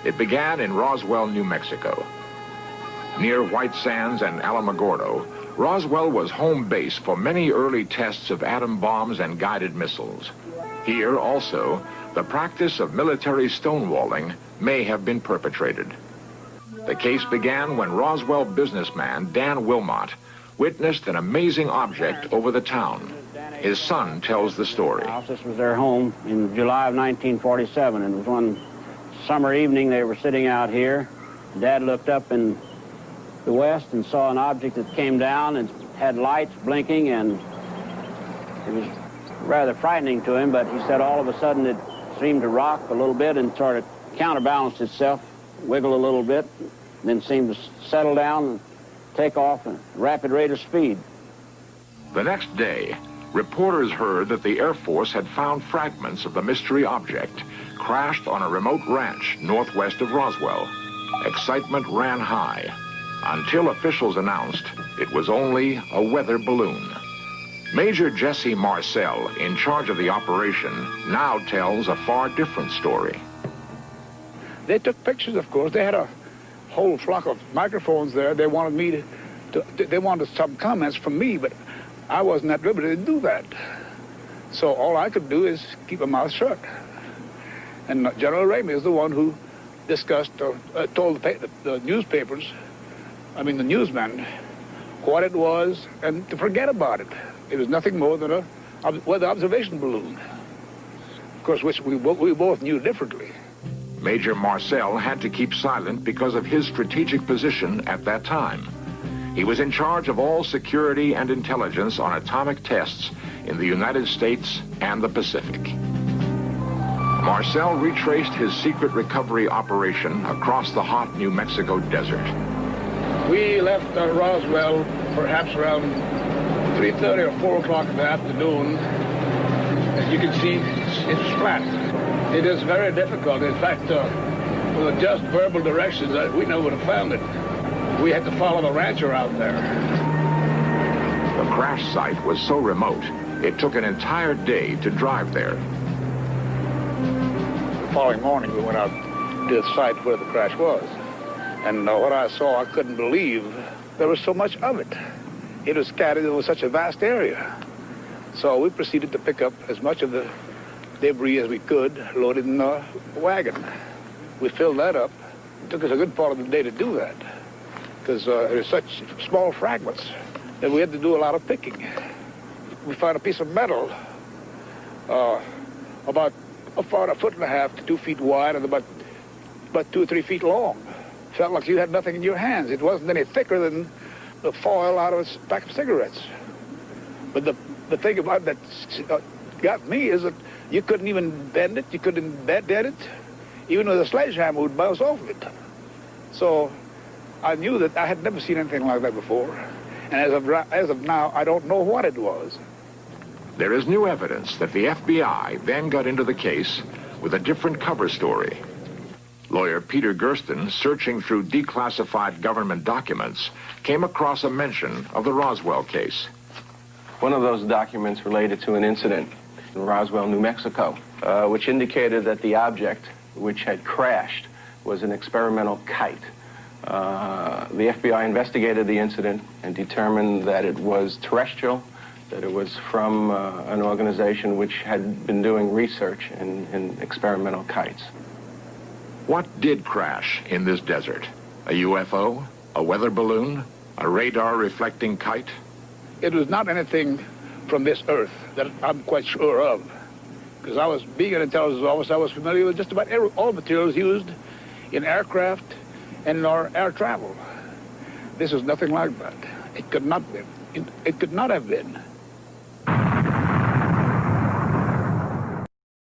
It began in Roswell, New Mexico. Near White Sands and Alamogordo, Roswell was home base for many early tests of atom bombs and guided missiles. Here also, the practice of military stonewalling may have been perpetrated. The case began when Roswell businessman Dan Wilmot witnessed an amazing object over the town. His son tells the story. This was their home in July of 1947, and it was one summer evening. They were sitting out here. Dad looked up in the west and saw an object that came down and had lights blinking, and it was rather frightening to him, but he said all of a sudden it seemed to rock a little bit and sort of counterbalanced itself, wiggle a little bit, then seemed to settle down and take off at a rapid rate of speed. The next day, reporters heard that the Air Force had found fragments of the mystery object crashed on a remote ranch northwest of Roswell. Excitement ran high until officials announced it was only a weather balloon. Major Jessie Marcel, in charge of the operation, now tells a far different story. They took pictures, of course. They had a whole flock of microphones there. They wanted me they wanted some comments from me, but I wasn't at liberty to do that. So all I could do is keep my mouth shut. And General Ramey is the one who discussed, told the newspapers, the newsmen, what it was and to forget about it. It was nothing more than a weather observation balloon. Of course, which we both knew differently. Major Marcel had to keep silent because of his strategic position at that time. He was in charge of all security and intelligence on atomic tests in the United States and the Pacific. Marcel retraced his secret recovery operation across the hot New Mexico desert. We left Roswell perhaps around 3:30 or 4 o'clock in the afternoon. As you can see, it's flat. It is very difficult. In fact, with just verbal directions, we never would have found it. We had to follow the rancher out there. The crash site was so remote, it took an entire day to drive there. The following morning, we went out to the site where the crash was. And what I saw, I couldn't believe there was so much of it. It was scattered over such a vast area. So we proceeded to pick up as much of the debris as we could, loaded in the wagon. We filled that up. It took us a good part of the day to do that, because there were such small fragments that we had to do a lot of picking. We found a piece of metal about a 1.5 to 2 feet wide and about 2 or 3 feet long. Felt like you had nothing in your hands. It wasn't any thicker than the foil out of a pack of cigarettes. But the thing about that got me is that you couldn't even bend it, you couldn't dead it. Even with a sledgehammer would bounce off of it. So I knew that I had never seen anything like that before. And as of now, I don't know what it was. There is new evidence that the FBI then got into the case with a different cover story. Lawyer Peter Gersten, searching through declassified government documents, came across a mention of the Roswell case. One of those documents related to an incident in Roswell, New Mexico, which indicated that the object which had crashed was an experimental kite. The FBI investigated the incident and determined that it was terrestrial, that it was from an organization which had been doing research in experimental kites. What did crash in this desert? A UFO? A weather balloon? A radar-reflecting kite? It was not anything from this earth that I'm quite sure of. Because being an intelligence officer, I was familiar with just about all materials used in aircraft and in our air travel. This is nothing like that. It could not be. It could not have been.